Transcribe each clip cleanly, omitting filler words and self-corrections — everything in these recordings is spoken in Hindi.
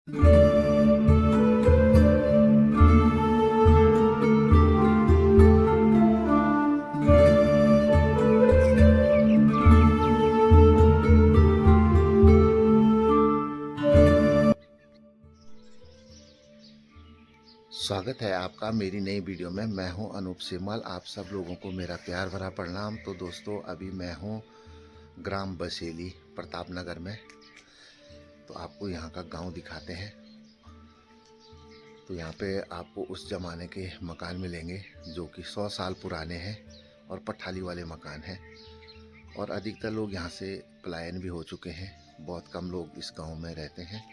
स्वागत है आपका मेरी नई वीडियो में। मैं हूं अनूप सेमवाल। आप सब लोगों को मेरा प्यार भरा प्रणाम। तो दोस्तों, अभी मैं हूं ग्राम बसेली प्रताप नगर में। तो आपको यहां का गांव दिखाते हैं। तो यहां पे आपको उस ज़माने के मकान मिलेंगे जो कि 100 साल पुराने हैं और पठाली वाले मकान हैं। और अधिकतर लोग यहां से पलायन भी हो चुके हैं। बहुत कम लोग इस गाँव में रहते हैं।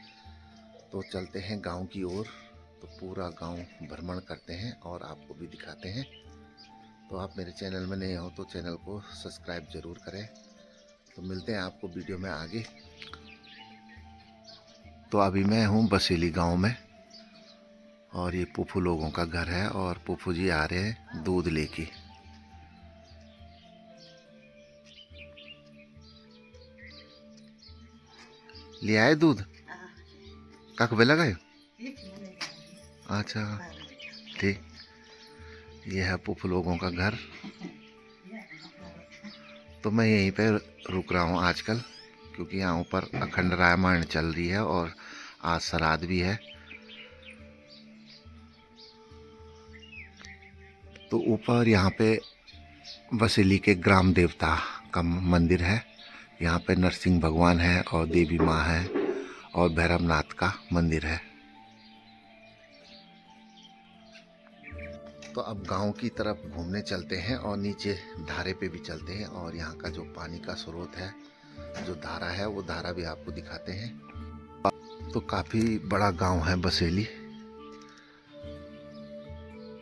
तो चलते हैं गाँव की ओर। तो पूरा गांव भ्रमण करते हैं और आपको भी दिखाते हैं। तो आप मेरे चैनल में नए हो तो चैनल को सब्सक्राइब ज़रूर करें। तो मिलते हैं आपको वीडियो में आगे। तो अभी मैं हूं बसेली गांव में और ये पुप्पू लोगों का घर है और पुप्पू जी आ रहे हैं दूध लेके। ले आए दूध? कख पे लगाए? अच्छा, ठीक। ये है पुप्पू लोगों का घर। तो मैं यहीं पे रुक रहा हूँ आजकल, क्योंकि यहाँ ऊपर अखंड रामायण चल रही है और आज श्राद्ध भी है। तो ऊपर यहाँ पे बसेली के ग्राम देवता का मंदिर है। यहाँ पे नरसिंह भगवान है और देवी माँ है और भैरवनाथ का मंदिर है। तो अब गांव की तरफ घूमने चलते हैं और नीचे धारे पे भी चलते हैं और यहाँ का जो पानी का स्रोत है, जो धारा है, वो धारा भी आपको दिखाते हैं। तो काफ़ी बड़ा गांव है बसेली।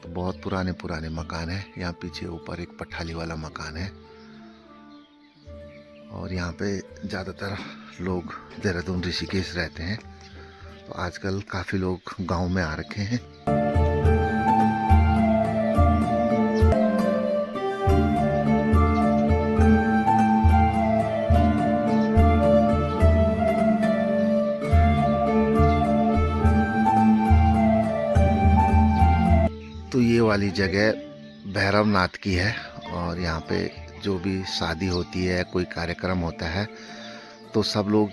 तो बहुत पुराने पुराने मकान हैं। यहाँ पीछे ऊपर एक पठाली वाला मकान है और यहाँ पे ज़्यादातर लोग देहरादून ऋषिकेश रहते हैं। तो आजकल काफ़ी लोग गांव में आ रखे हैं। तो ये वाली जगह भैरवनाथ की है और यहाँ पे जो भी शादी होती है, कोई कार्यक्रम होता है, तो सब लोग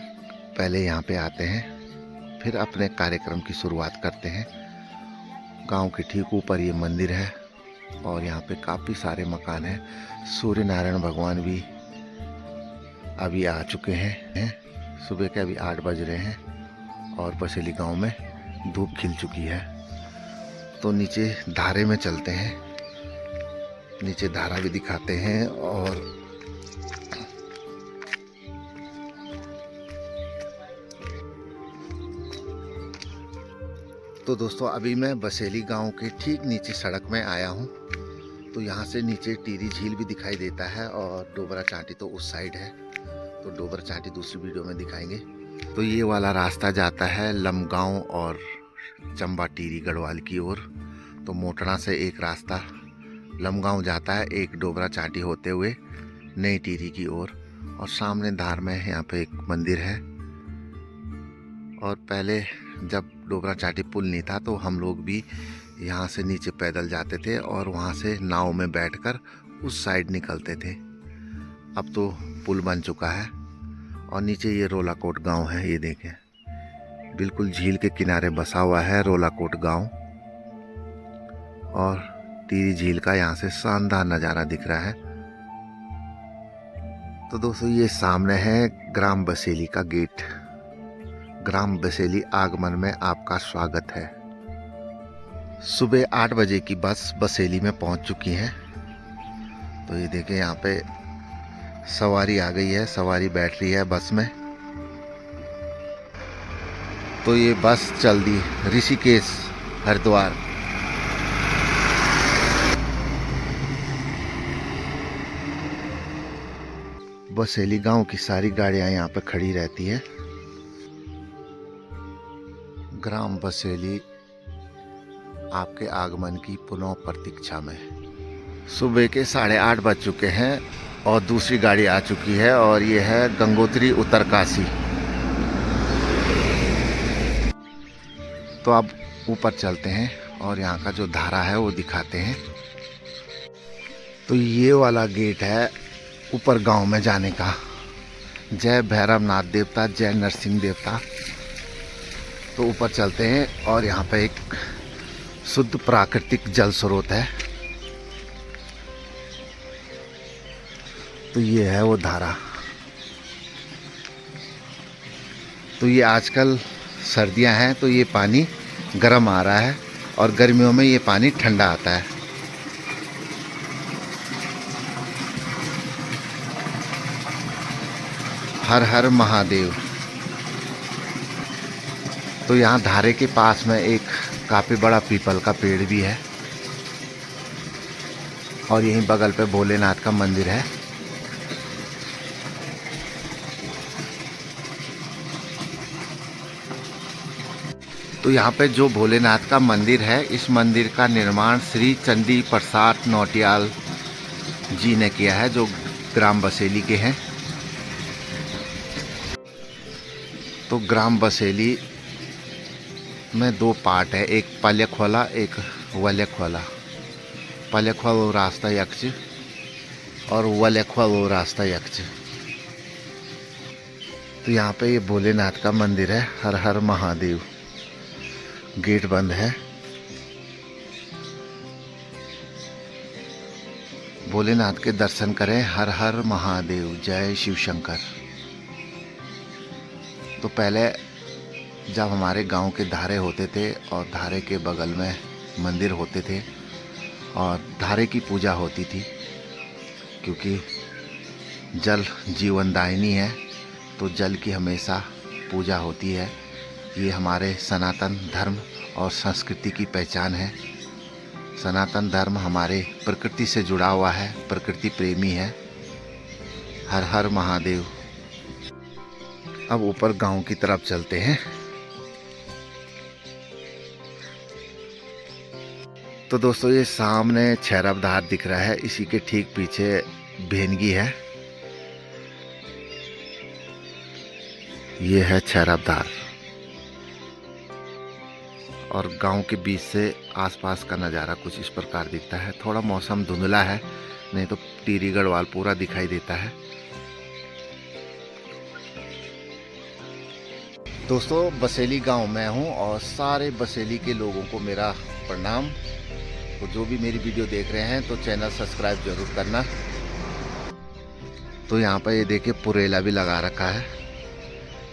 पहले यहाँ पे आते हैं, फिर अपने कार्यक्रम की शुरुआत करते हैं। गांव के ठीक ऊपर ये मंदिर है और यहाँ पे काफ़ी सारे मकान हैं। सूर्य नारायण भगवान भी अभी आ चुके हैं। सुबह के अभी 8 बज रहे हैं और बसेली गांव में धूप खिल चुकी है। तो नीचे धारे में चलते हैं, नीचे धारा भी दिखाते हैं। और तो दोस्तों, अभी मैं बसेली गांव के ठीक नीचे सड़क में आया हूं। तो यहाँ से नीचे टिहरी झील भी दिखाई देता है और डोबरा चांटी तो उस साइड है। तो डोबरा चांटी दूसरी वीडियो में दिखाएंगे। तो ये वाला रास्ता जाता है लमगांव और चंबा टिहरी गढ़वाल की ओर। तो मोटड़ा से एक रास्ता लमगांव जाता है, एक डोबरा चांटी होते हुए नई टिहरी की ओर। और सामने धार में यहाँ पे एक मंदिर है। और पहले जब डोबरा चांटी पुल नहीं था तो हम लोग भी यहाँ से नीचे पैदल जाते थे और वहाँ से नाव में बैठकर उस साइड निकलते थे। अब तो पुल बन चुका है। और नीचे ये रोलाकोट गांव है, ये देखें, बिल्कुल झील के किनारे बसा हुआ है रोलाकोट गांव। और टिहरी झील का यहाँ से शानदार नज़ारा दिख रहा है। तो दोस्तों, ये सामने है ग्राम बसेली का गेट। ग्राम बसेली आगमन में आपका स्वागत है। सुबह 8 बजे की बस बसेली में पहुंच चुकी है। तो ये देखें, यहाँ पे सवारी आ गई है, सवारी बैठ रही है बस में। तो ये बस चल दी ऋषिकेश हरिद्वार। बसेली गांव की सारी गाड़ियां यहाँ पे खड़ी रहती है। ग्राम बसेली आपके आगमन की पुनः प्रतीक्षा में। सुबह के 8:30 बज चुके हैं और दूसरी गाड़ी आ चुकी है और ये है गंगोत्री उत्तरकाशी। तो अब ऊपर चलते हैं और यहाँ का जो धारा है वो दिखाते हैं। तो ये वाला गेट है ऊपर गांव में जाने का। जय भैरवनाथ देवता, जय नरसिंह देवता। तो ऊपर चलते हैं और यहाँ पे एक शुद्ध प्राकृतिक जल स्रोत है। तो ये है वो धारा। तो ये आजकल सर्दियां हैं तो ये पानी गर्म आ रहा है और गर्मियों में ये पानी ठंडा आता है। हर हर महादेव। तो यहाँ धारे के पास में एक काफ़ी बड़ा पीपल का पेड़ भी है और यहीं बगल पे भोलेनाथ का मंदिर है। तो यहाँ पे जो भोलेनाथ का मंदिर है, इस मंदिर का निर्माण श्री चंडी प्रसाद नौटियाल जी ने किया है, जो ग्राम बसेली के हैं। तो ग्राम बसेली में दो पार्ट है, एक पाल्यक वाला, एक वल्यक वाला। पाल्यक वाला वो रास्ता यक्ष और वल्यक वाला वो रास्ता यक्ष। तो यहाँ पे ये भोलेनाथ का मंदिर है। हर हर महादेव। गेट बंद है। भोलेनाथ के दर्शन करें। हर हर महादेव, जय शिव शंकर। तो पहले जब हमारे गांव के धारे होते थे और धारे के बगल में मंदिर होते थे और धारे की पूजा होती थी, क्योंकि जल जीवनदायिनी है तो जल की हमेशा पूजा होती है। ये हमारे सनातन धर्म और संस्कृति की पहचान है। सनातन धर्म हमारे प्रकृति से जुड़ा हुआ है, प्रकृति प्रेमी है। हर हर महादेव। अब ऊपर गांव की तरफ चलते हैं। तो दोस्तों ये सामने छैरबधार दिख रहा है, इसी के ठीक पीछे भेनगी है। ये है छैरबधार और गांव के बीच से आसपास का नज़ारा कुछ इस प्रकार दिखता है। थोड़ा मौसम धुंधला है, नहीं तो टिहरी गढ़वाल पूरा दिखाई देता है। दोस्तों बसेली गांव में हूं और सारे बसेली के लोगों को मेरा प्रणाम। तो जो भी मेरी वीडियो देख रहे हैं तो चैनल सब्सक्राइब जरूर करना। तो यहाँ पर ये देखिए पुरेला भी लगा रखा है।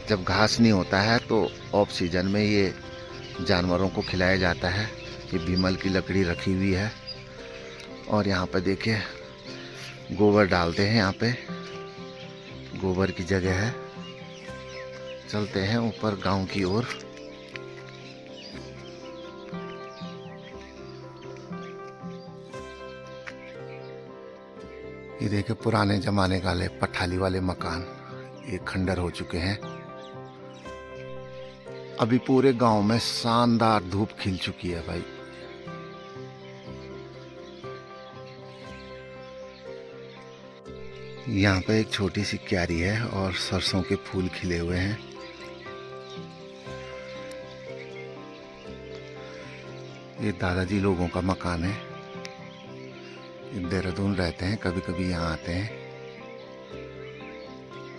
जब घास नहीं होता है तो ऑफ सीजन में ये जानवरों को खिलाया जाता है। ये भीमल की लकड़ी रखी हुई है और यहाँ पे देखिए गोबर डालते हैं। यहाँ पे गोबर की जगह है। चलते हैं ऊपर गांव की ओर। ये देखिए पुराने जमाने वाले पठाली वाले मकान ये खंडर हो चुके हैं। अभी पूरे गांव में शानदार धूप खिल चुकी है भाई। यहाँ पे एक छोटी सी क्यारी है और सरसों के फूल खिले हुए हैं। ये दादाजी लोगों का मकान है। देहरादून रहते हैं, कभी कभी यहाँ आते हैं।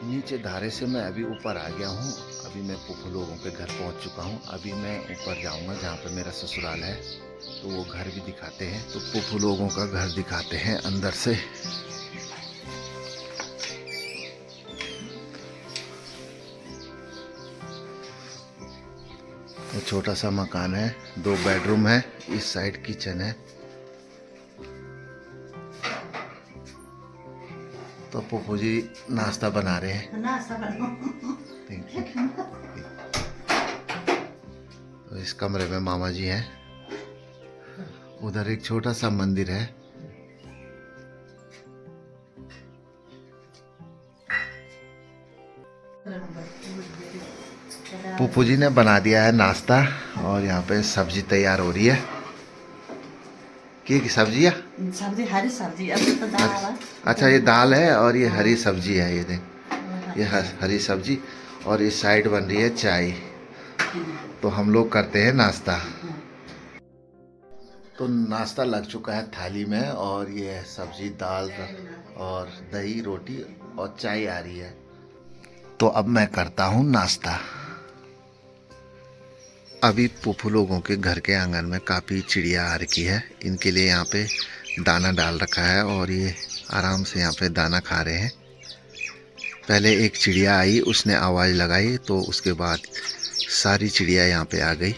नीचे धारे से मैं अभी ऊपर आ गया हूँ। अभी मैं पुप्पू लोगों के घर पहुँच चुका हूँ। अभी मैं ऊपर जाऊँगा जहाँ पे मेरा ससुराल है, तो वो घर भी दिखाते हैं। तो पुप्पू लोगों का घर दिखाते हैं अंदर से। ये छोटा सा मकान है, 2 बेडरूम है। इस साइड किचन है। तो पुप्पू जी नाश्ता बना रहे हैं। नाश्ता बनाओ। तो इस कमरे में मामा जी हैं। उधर एक छोटा सा मंदिर है। पुप्पू जी ने बना दिया है नाश्ता और यहाँ पे सब्जी तैयार हो रही है। की सब्जी है? सब्जी हरी सब्जी। अब तो दाल है। अच्छा ये दाल है और ये हरी सब्जी है। ये देख, ये हरी सब्जी और इस साइड बन रही है चाय। तो हम लोग करते हैं नाश्ता। तो नाश्ता लग चुका है थाली में, और ये है सब्जी, दाल और दही, रोटी और चाय आ रही है। तो अब मैं करता हूँ नाश्ता। अभी पुप्पू लोगों के घर के आंगन में काफ़ी चिड़िया आ रखी है। इनके लिए यहाँ पे दाना डाल रखा है और ये आराम से यहाँ पे दाना खा रहे हैं। पहले एक चिड़िया आई, उसने आवाज़ लगाई, तो उसके बाद सारी चिड़िया यहाँ पे आ गई।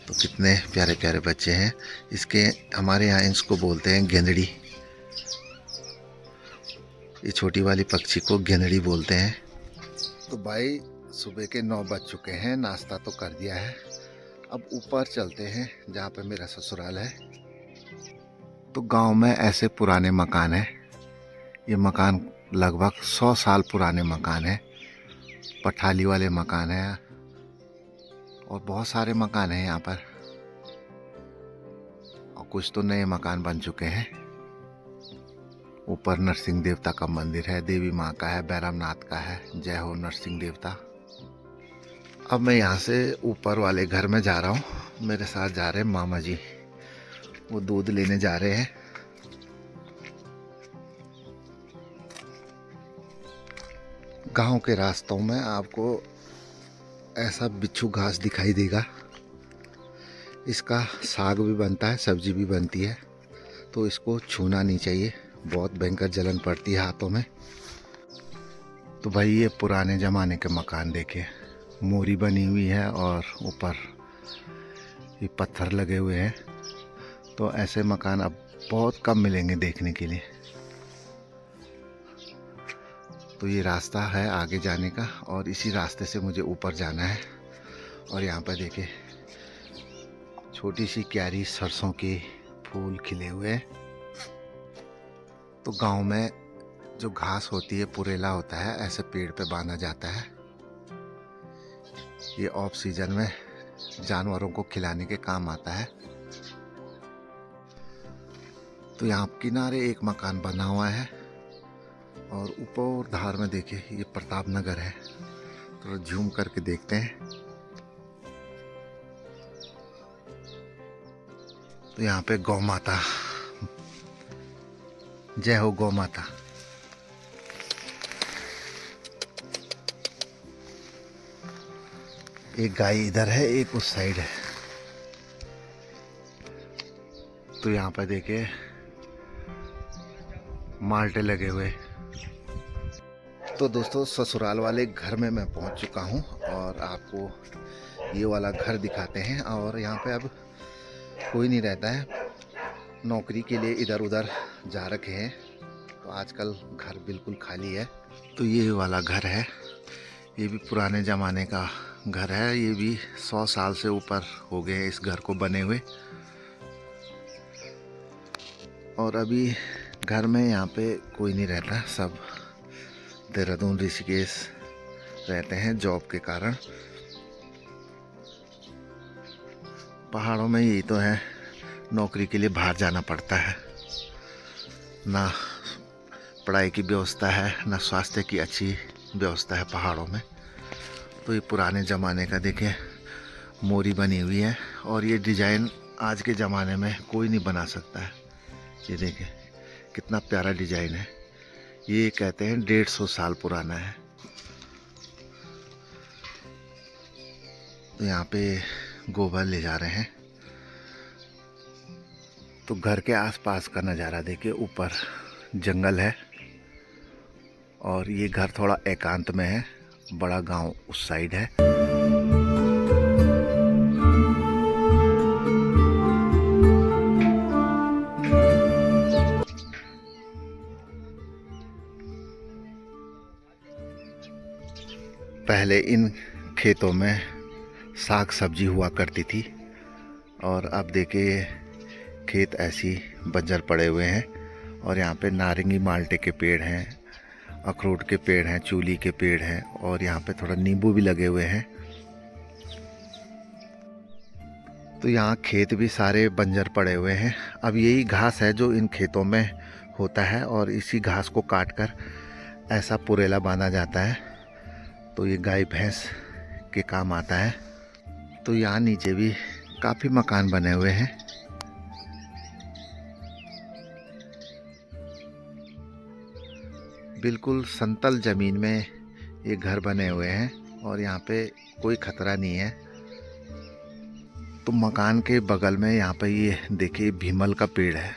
तो कितने प्यारे प्यारे बच्चे हैं इसके। हमारे यहाँ इसको बोलते हैं गेंदड़ी। ये छोटी वाली पक्षी को गेंदड़ी बोलते हैं। तो भाई सुबह के 9 बज चुके हैं, नाश्ता तो कर दिया है। अब ऊपर चलते हैं जहाँ पे मेरा ससुराल है। तो गांव में ऐसे पुराने मकान हैं। ये मकान लगभग 100 साल पुराने मकान हैं। पठाली वाले मकान हैं और बहुत सारे मकान हैं यहाँ पर, और कुछ तो नए मकान बन चुके हैं। ऊपर नरसिंह देवता का मंदिर है, देवी माँ का है, बैरमनाथ का है। जय हो नरसिंह देवता। अब मैं यहाँ से ऊपर वाले घर में जा रहा हूँ। मेरे साथ जा रहे हैं मामा जी, वो दूध लेने जा रहे हैं। गांव के रास्तों में आपको ऐसा बिच्छू घास दिखाई देगा। इसका साग भी बनता है, सब्जी भी बनती है। तो इसको छूना नहीं चाहिए, बहुत भयंकर जलन पड़ती है हाथों में। तो भाई ये पुराने ज़माने के मकान देखिए, मोरी बनी हुई है और ऊपर ये पत्थर लगे हुए हैं। तो ऐसे मकान अब बहुत कम मिलेंगे देखने के लिए। तो ये रास्ता है आगे जाने का, और इसी रास्ते से मुझे ऊपर जाना है। और यहाँ पर देखिए छोटी सी क्यारी सरसों के फूल खिले हुए हैं। तो गांव में जो घास होती है, पुरेला होता है, ऐसे पेड़ पे बांधा जाता है। ये ऑफ सीजन में जानवरों को खिलाने के काम आता है। तो यहाँ किनारे एक मकान बना हुआ है, और ऊपर धार में देखिए ये प्रताप नगर है। तो झूम करके देखते हैं। तो यहाँ पे गौ माता, जय हो गौ माता। एक गाय इधर है, एक उस साइड है। तो यहाँ पर देखिए माल्टे लगे हुए। तो दोस्तों ससुराल वाले घर में मैं पहुंच चुका हूं, और आपको ये वाला घर दिखाते हैं। और यहाँ पे अब कोई नहीं रहता है, नौकरी के लिए इधर उधर जा रखे हैं। तो आजकल घर बिल्कुल खाली है। तो ये वाला घर है, ये भी पुराने ज़माने का घर है। ये भी 100 साल से ऊपर हो गए इस घर को बने हुए। और अभी घर में यहाँ पे कोई नहीं रहता, सब देहरादून ऋषिकेश रहते हैं जॉब के कारण। पहाड़ों में यही तो है, नौकरी के लिए बाहर जाना पड़ता है। ना पढ़ाई की व्यवस्था है, ना स्वास्थ्य की अच्छी व्यवस्था है पहाड़ों में। तो ये पुराने ज़माने का देखिए मोरी बनी हुई है, और ये डिज़ाइन आज के ज़माने में कोई नहीं बना सकता है। ये देखिए कितना प्यारा डिज़ाइन है। ये कहते हैं 150 साल पुराना है। तो यहाँ पे गोबर ले जा रहे हैं। तो घर के आसपास का नज़ारा देखिए, ऊपर जंगल है, और ये घर थोड़ा एकांत में है। बड़ा गांव उस साइड है। पहले इन खेतों में साग सब्जी हुआ करती थी, और अब देखिए खेत ऐसी बंजर पड़े हुए हैं। और यहाँ पे नारंगी माल्टे के पेड़ हैं, अखरोट के पेड़ हैं, चूली के पेड़ हैं, और यहाँ पे थोड़ा नींबू भी लगे हुए हैं। तो यहाँ खेत भी सारे बंजर पड़े हुए हैं। अब यही घास है जो इन खेतों में होता है, और इसी घास को काट कर ऐसा पुरेला बांधा जाता है, तो ये गाय भैंस के काम आता है। तो यहाँ नीचे भी काफ़ी मकान बने हुए हैं। बिल्कुल समतल ज़मीन में ये घर बने हुए हैं और यहाँ पे कोई खतरा नहीं है। तो मकान के बगल में यहाँ पे ये देखिए भीमल का पेड़ है।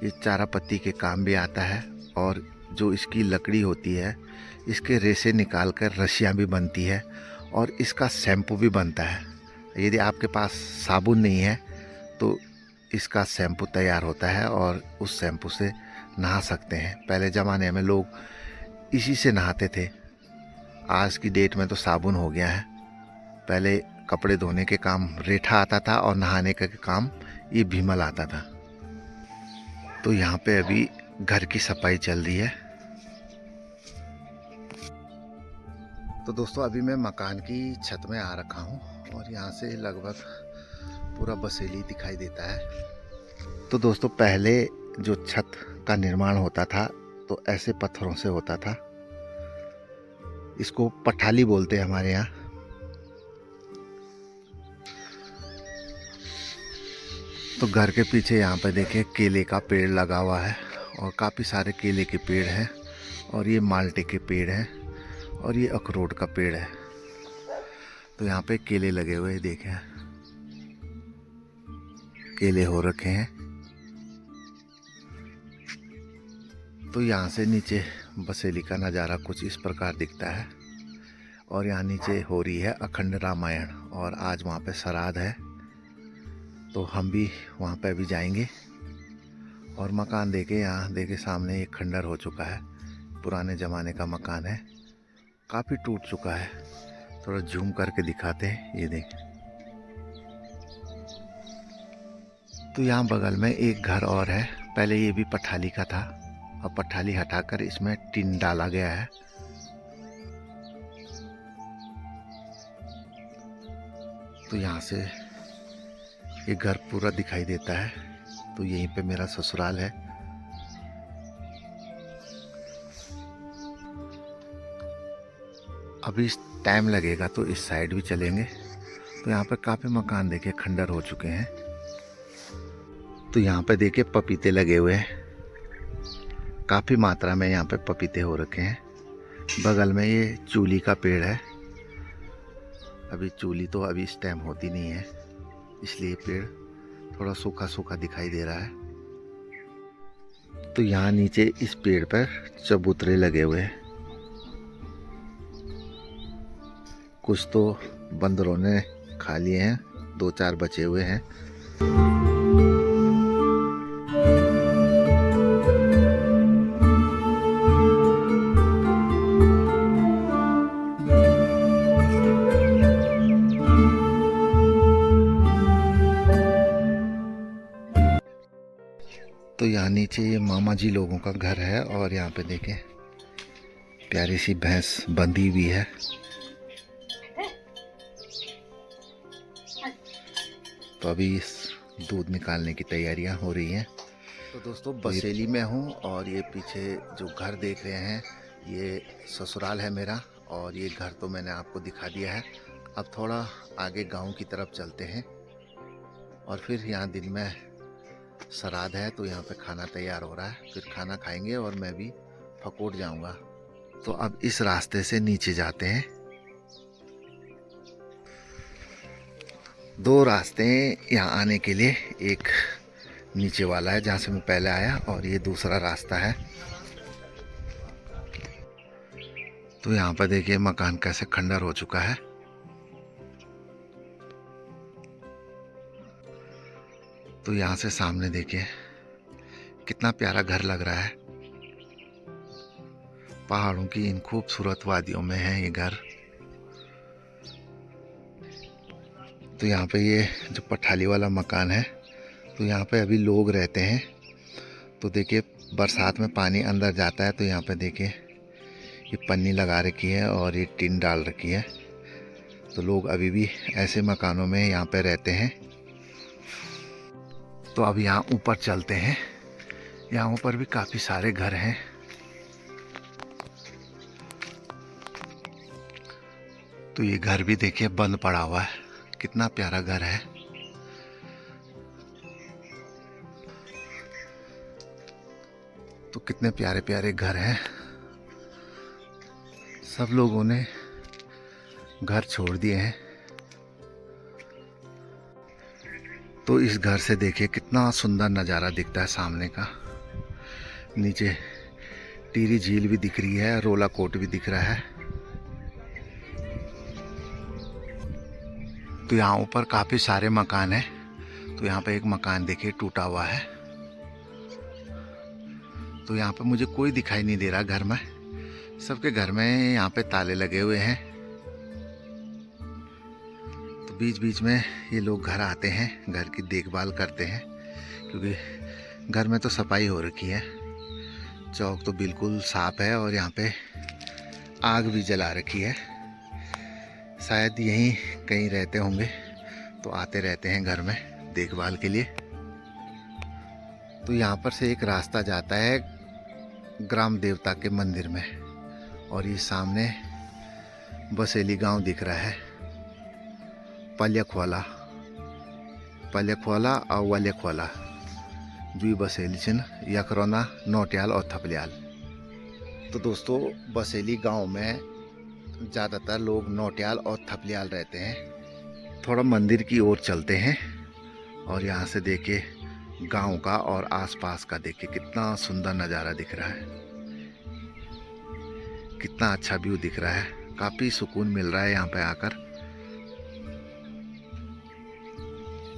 ये चारा पत्ती के काम भी आता है और जो इसकी लकड़ी होती है इसके रेशे निकाल कर रस्सियाँ भी बनती है और इसका शैम्पू भी बनता है। यदि आपके पास साबुन नहीं है तो इसका शैम्पू तैयार होता है और उस शैम्पू से नहा सकते हैं। पहले ज़माने में लोग इसी से नहाते थे। आज की डेट में तो साबुन हो गया है। पहले कपड़े धोने के काम रेठा आता था और नहाने का काम ये भीमल आता था। तो यहाँ पे अभी घर की सफाई चल रही है। तो दोस्तों अभी मैं मकान की छत में आ रखा हूँ और यहाँ से लगभग पूरा बसेली दिखाई देता है। तो दोस्तों पहले जो छत का निर्माण होता था तो ऐसे पत्थरों से होता था। इसको पठाली बोलते हैं हमारे यहाँ। तो घर के पीछे यहाँ पे देखिए केले का पेड़ लगा हुआ है और काफ़ी सारे केले के पेड़ हैं और ये माल्टे के पेड़ हैं और ये अखरोट का पेड़ है। तो यहाँ पे केले लगे हुए हैं, देखें केले हो रखे हैं। तो यहाँ से नीचे बसेली का नज़ारा कुछ इस प्रकार दिखता है और यहाँ नीचे हो रही है अखंड रामायण और आज वहाँ पे श्राद्ध है। तो हम भी वहाँ पे भी जाएंगे। और मकान देखे यहाँ देखे सामने एक खंडर हो चुका है। पुराने ज़माने का मकान है, काफ़ी टूट चुका है। थोड़ा जूम करके दिखाते हैं, ये देख। तो यहाँ बगल में एक घर और है। पहले ये भी पठाली का था, अब पठाली हटाकर इसमें टीन डाला गया है। तो यहाँ से ये घर पूरा दिखाई देता है। तो यहीं पे मेरा ससुराल है। अभी टाइम लगेगा तो इस साइड भी चलेंगे। तो यहाँ पे काफ़ी मकान देखे खंडर हो चुके हैं। तो यहाँ पे देखिए पपीते लगे हुए हैं, काफ़ी मात्रा में यहाँ पे पपीते हो रखे हैं। बगल में ये चूली का पेड़ है। अभी चूली तो अभी इस टाइम होती नहीं है, इसलिए पेड़ थोड़ा सूखा सूखा दिखाई दे रहा है। तो यहाँ नीचे इस पेड़ पर चबूतरे लगे हुए हैं। कुछ तो बंदरों ने खा लिए हैं, 2-4 बचे हुए हैं। तो यहाँ नीचे ये मामा जी लोगों का घर है और यहाँ पे देखें प्यारी सी भैंस बंधी हुई है। तो अभी इस दूध निकालने की तैयारियां हो रही हैं। तो दोस्तों बसेली में हूँ और ये पीछे जो घर देख रहे हैं ये ससुराल है मेरा और ये घर तो मैंने आपको दिखा दिया है। अब थोड़ा आगे गांव की तरफ चलते हैं और फिर यहाँ दिन में श्राद्ध है तो यहाँ पे खाना तैयार हो रहा है। फिर खाना खाएंगे और मैं भी फकोट जाऊंगा। तो अब इस रास्ते से नीचे जाते हैं। 2 रास्ते हैं यहाँ आने के लिए, एक नीचे वाला है जहाँ से मैं पहले आया और ये दूसरा रास्ता है। तो यहाँ पर देखिए मकान कैसे खंडर हो चुका है। तो यहाँ से सामने देखिए कितना प्यारा घर लग रहा है। पहाड़ों की इन खूबसूरत वादियों में है ये घर। तो यहाँ पे ये जो पठाली वाला मकान है तो यहाँ पे अभी लोग रहते हैं। तो देखिए बरसात में पानी अंदर जाता है तो यहाँ पे देखिए ये पन्नी लगा रखी है और ये टीन डाल रखी है। तो लोग अभी भी ऐसे मकानों में यहाँ पे रहते हैं। तो अब यहाँ ऊपर चलते हैं। यहाँ ऊपर भी काफ़ी सारे घर हैं। तो ये घर भी देखिए बंद पड़ा हुआ है, कितना प्यारा घर है। तो कितने प्यारे प्यारे घर हैं। सब लोगों ने घर छोड़ दिए हैं। तो इस घर से देखिए कितना सुंदर नज़ारा दिखता है सामने का। नीचे टिहरी झील भी दिख रही है, रोला कोट भी दिख रहा है। तो यहाँ ऊपर काफ़ी सारे मकान हैं। तो यहाँ पे एक मकान देखिए टूटा हुआ है। तो यहाँ पे मुझे कोई दिखाई नहीं दे रहा घर में। सबके घर में यहाँ पे ताले लगे हुए हैं। तो बीच बीच में ये लोग घर आते हैं, घर की देखभाल करते हैं, क्योंकि घर में तो सफाई हो रखी है। चौक तो बिल्कुल साफ है और यहाँ पे आग भी जला रखी है। शायद यहीं कहीं रहते होंगे, तो आते रहते हैं घर में देखभाल के लिए। तो यहाँ पर से एक रास्ता जाता है ग्राम देवता के मंदिर में, और ये सामने बसेली गांव दिख रहा है। पल्यखवाला और वल्यखवाला दुई बसेली छिन, यकरोना, नोटियाल और थपलियाल। तो दोस्तों बसेली गांव में ज़्यादातर लोग नोटियाल और थपलियाल रहते हैं। थोड़ा मंदिर की ओर चलते हैं और यहाँ से देखिए गांव का और आसपास का देखिए कितना सुंदर नज़ारा दिख रहा है। कितना अच्छा व्यू दिख रहा है, काफ़ी सुकून मिल रहा है यहाँ पे आकर।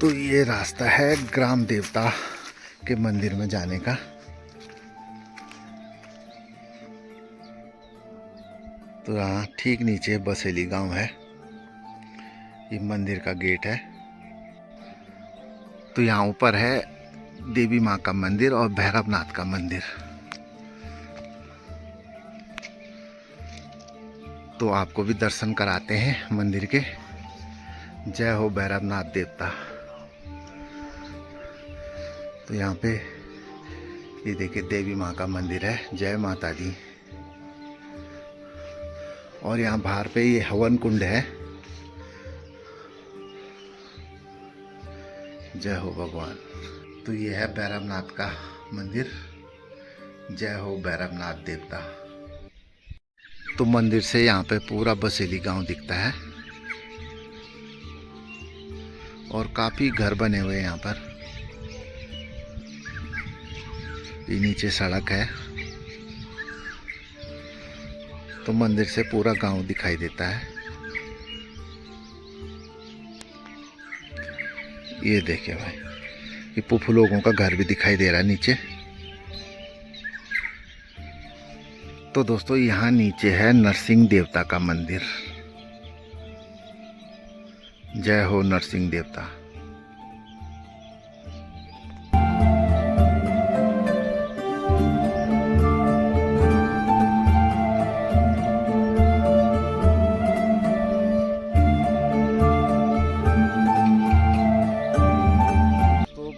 तो ये रास्ता है ग्राम देवता के मंदिर में जाने का। तो यहाँ ठीक नीचे बसेली गांव है, ये मंदिर का गेट है। तो यहाँ ऊपर है देवी माँ का मंदिर और भैरवनाथ का मंदिर। तो आपको भी दर्शन कराते हैं मंदिर के। जय हो भैरवनाथ देवता। तो यहाँ पे ये देखिए देवी माँ का मंदिर है। जय माता दी। और यहाँ बाहर पे ये हवन कुंड है। जय हो भगवान। तो ये है भैरवनाथ का मंदिर। जय हो भैरवनाथ देवता। तो मंदिर से यहाँ पे पूरा बसेली गांव दिखता है और काफ़ी घर बने हुए हैं यहाँ पर। ये नीचे सड़क है। तो मंदिर से पूरा गांव दिखाई देता है। ये देखिए भाई, ये पुप्पू लोगों का घर भी दिखाई दे रहा है नीचे। तो दोस्तों यहाँ नीचे है नरसिंह देवता का मंदिर। जय हो नरसिंह देवता।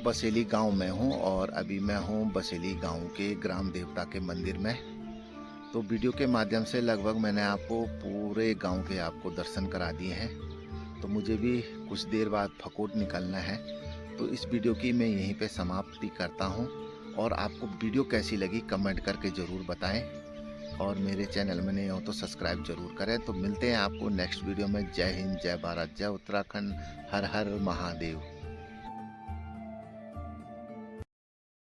बसेली गांव में हूं और अभी मैं हूं बसेली गांव के ग्राम देवता के मंदिर में। तो वीडियो के माध्यम से लगभग मैंने आपको पूरे गांव के आपको दर्शन करा दिए हैं। तो मुझे भी कुछ देर बाद फकोट निकलना है। तो इस वीडियो की मैं यहीं पे समाप्ति करता हूं। और आपको वीडियो कैसी लगी कमेंट करके ज़रूर बताएं। और मेरे चैनल में नए हो तो सब्सक्राइब जरूर करें। तो मिलते हैं आपको नेक्स्ट वीडियो में। जय हिंद, जय भारत, जय उत्तराखंड, हर हर महादेव।